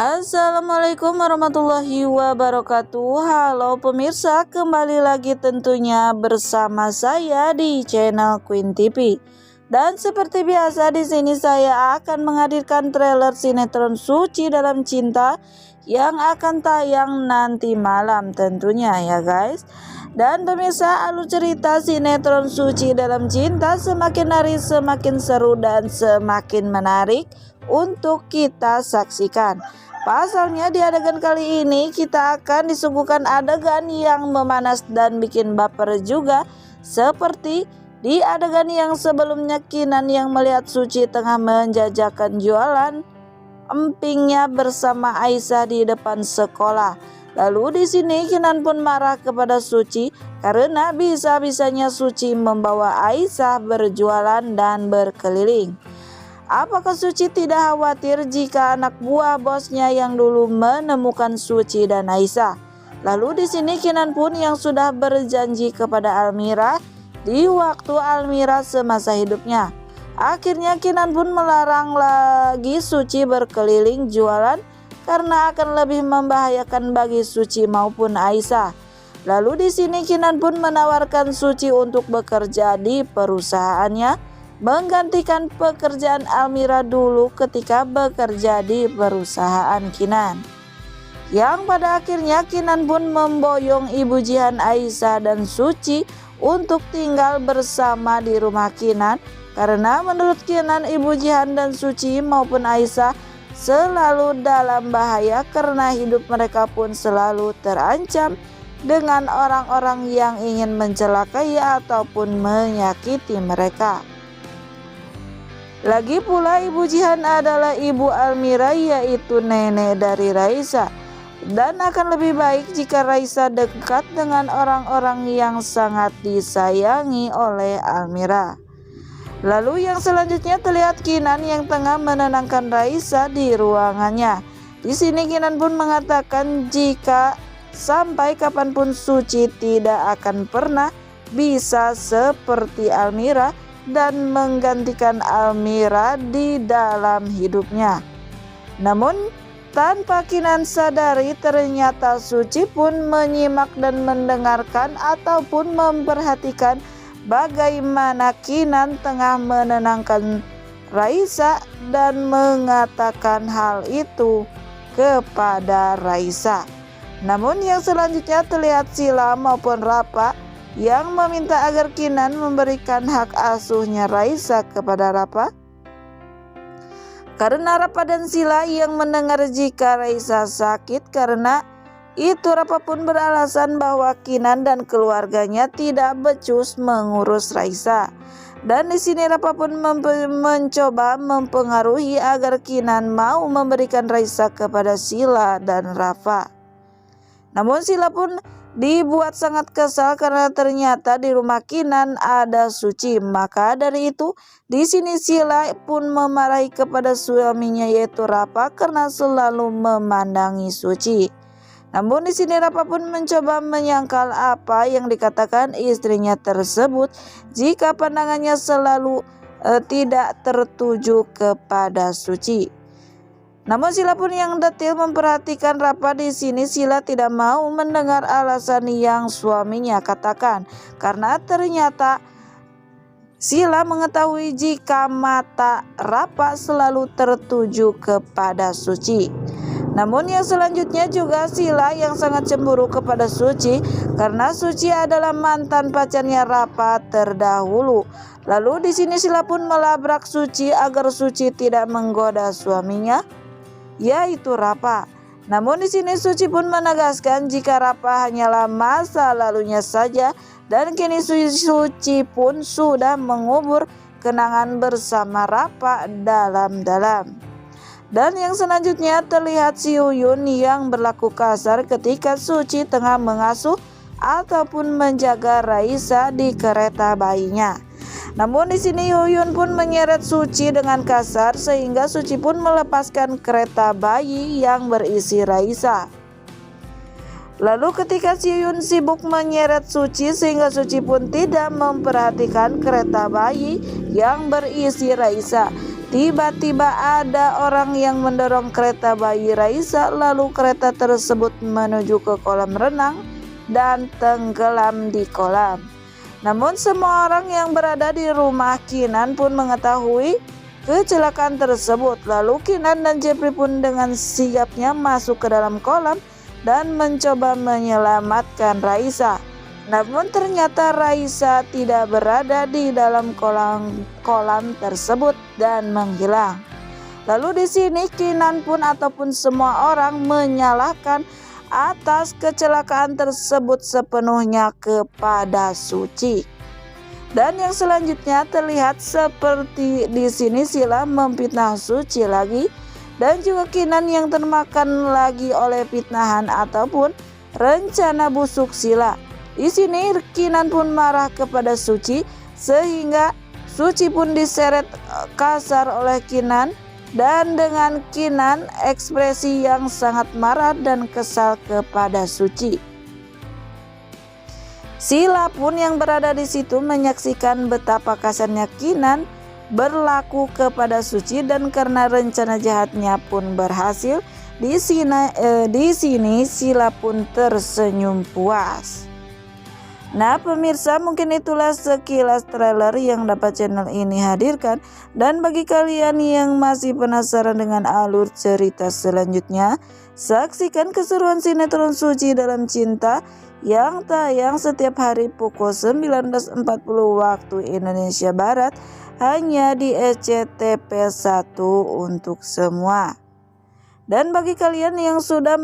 Assalamualaikum warahmatullahi wabarakatuh. Halo pemirsa, kembali lagi tentunya bersama saya di channel Queen TV. Dan seperti biasa di sini saya akan menghadirkan trailer sinetron Suci Dalam Cinta yang akan tayang nanti malam tentunya ya guys. Dan pemirsa, alur cerita sinetron Suci Dalam Cinta semakin hari semakin seru dan semakin menarik untuk kita saksikan. Pasalnya di adegan kali ini kita akan disuguhkan adegan yang memanas dan bikin baper juga, seperti di adegan yang sebelumnya Kinan yang melihat Suci tengah menjajakan jualan empingnya bersama Aisyah di depan sekolah. Lalu di sini Kinan pun marah kepada Suci karena bisa-bisanya Suci membawa Aisyah berjualan dan berkeliling. Apakah Suci tidak khawatir jika anak buah bosnya yang dulu menemukan Suci dan Aisyah? Lalu di sini Kinan pun yang sudah berjanji kepada Almira di waktu Almira semasa hidupnya. Akhirnya Kinan pun melarang lagi Suci berkeliling jualan karena akan lebih membahayakan bagi Suci maupun Aisyah. Lalu di sini Kinan pun menawarkan Suci untuk bekerja di perusahaannya, menggantikan pekerjaan Almira dulu ketika bekerja di perusahaan Kinan. Yang pada akhirnya Kinan pun memboyong Ibu Jihan, Aisyah dan Suci untuk tinggal bersama di rumah Kinan, karena menurut Kinan Ibu Jihan dan Suci maupun Aisyah selalu dalam bahaya karena hidup mereka pun selalu terancam dengan orang-orang yang ingin mencelakai ataupun menyakiti mereka. Lagi pula Ibu Jihan adalah ibu Almira, yaitu nenek dari Raisa, dan akan lebih baik jika Raisa dekat dengan orang-orang yang sangat disayangi oleh Almira. Lalu yang selanjutnya terlihat Kinan yang tengah menenangkan Raisa di ruangannya. Di sini Kinan pun mengatakan jika sampai kapanpun Suci tidak akan pernah bisa seperti Almira dan menggantikan Almira di dalam hidupnya. Namun tanpa Kinan sadari, ternyata Suci pun menyimak dan mendengarkan ataupun memperhatikan bagaimana Kinan tengah menenangkan Raisa dan mengatakan hal itu kepada Raisa. Namun yang selanjutnya terlihat Sila maupun Rapa yang meminta agar Kinan memberikan hak asuhnya Raisa kepada Rapa. Karena Rapa dan Sila yang mendengar jika Raisa sakit, karena itu Rapa pun beralasan bahwa Kinan dan keluarganya tidak becus mengurus Raisa. Dan di sini Rapa pun mencoba mempengaruhi agar Kinan mau memberikan Raisa kepada Sila dan Rapa. Namun Sila pun dibuat sangat kesal karena ternyata di rumah Kinan ada Suci. Maka dari itu di sini Sila pun memarahi kepada suaminya yaitu Rapa karena selalu memandangi Suci. Namun di sini Rapa pun mencoba menyangkal apa yang dikatakan istrinya tersebut jika pandangannya selalu tidak tertuju kepada Suci. Namun Sila pun yang detail memperhatikan Rapa. Di sini Sila tidak mau mendengar alasan yang suaminya katakan karena ternyata Sila mengetahui jika mata Rapa selalu tertuju kepada Suci. Namun yang selanjutnya juga Sila yang sangat cemburu kepada Suci karena Suci adalah mantan pacarnya Rapa terdahulu. Lalu di sini Sila pun melabrak Suci agar Suci tidak menggoda suaminya, yaitu Rapa. Namun di sini Suci pun menegaskan jika Rapa hanyalah masa lalunya saja dan kini Suci pun sudah mengubur kenangan bersama Rapa dalam-dalam. Dan yang selanjutnya terlihat Si Uyun yang berlaku kasar ketika Suci tengah mengasuh ataupun menjaga Raisa di kereta bayinya. Namun di sini Uyun pun menyeret Suci dengan kasar sehingga Suci pun melepaskan kereta bayi yang berisi Raisa. Lalu ketika Si Uyun sibuk menyeret Suci sehingga Suci pun tidak memperhatikan kereta bayi yang berisi Raisa. Tiba-tiba ada orang yang mendorong kereta bayi Raisa, lalu kereta tersebut menuju ke kolam renang dan tenggelam di kolam. Namun semua orang yang berada di rumah Kinan pun mengetahui kecelakaan tersebut. Lalu Kinan dan Jeffrey pun dengan sigapnya masuk ke dalam kolam dan mencoba menyelamatkan Raisa. Namun ternyata Raisa tidak berada di dalam kolam tersebut dan menghilang. Lalu di sini Kinan pun ataupun semua orang menyalahkan atas kecelakaan tersebut sepenuhnya kepada Suci. Dan yang selanjutnya terlihat seperti di sini Sheila memfitnah Suci lagi, dan juga Kinan yang termakan lagi oleh fitnahan ataupun rencana busuk Sheila. Di sini Kinan pun marah kepada Suci sehingga Suci pun diseret kasar oleh Kinan, dan dengan Kinan ekspresi yang sangat marah dan kesal kepada Suci. Sheila pun yang berada di situ menyaksikan betapa kasarnya Kinan berlaku kepada Suci, dan karena rencana jahatnya pun berhasil, di sini Sheila pun tersenyum puas. Nah pemirsa, mungkin itulah sekilas trailer yang dapat channel ini hadirkan. Dan bagi kalian yang masih penasaran dengan alur cerita selanjutnya, saksikan keseruan sinetron Suci Dalam Cinta yang tayang setiap hari pukul 19.40 waktu Indonesia Barat hanya di SCTV 1 untuk semua. Dan bagi kalian yang sudah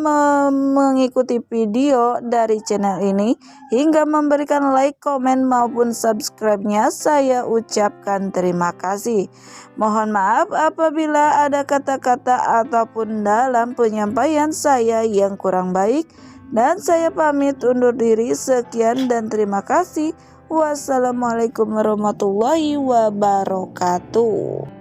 mengikuti video dari channel ini hingga memberikan like, komen maupun subscribe-nya, saya ucapkan terima kasih. Mohon maaf apabila ada kata-kata ataupun dalam penyampaian saya yang kurang baik, dan saya pamit undur diri. Sekian dan terima kasih. Wassalamualaikum warahmatullahi wabarakatuh.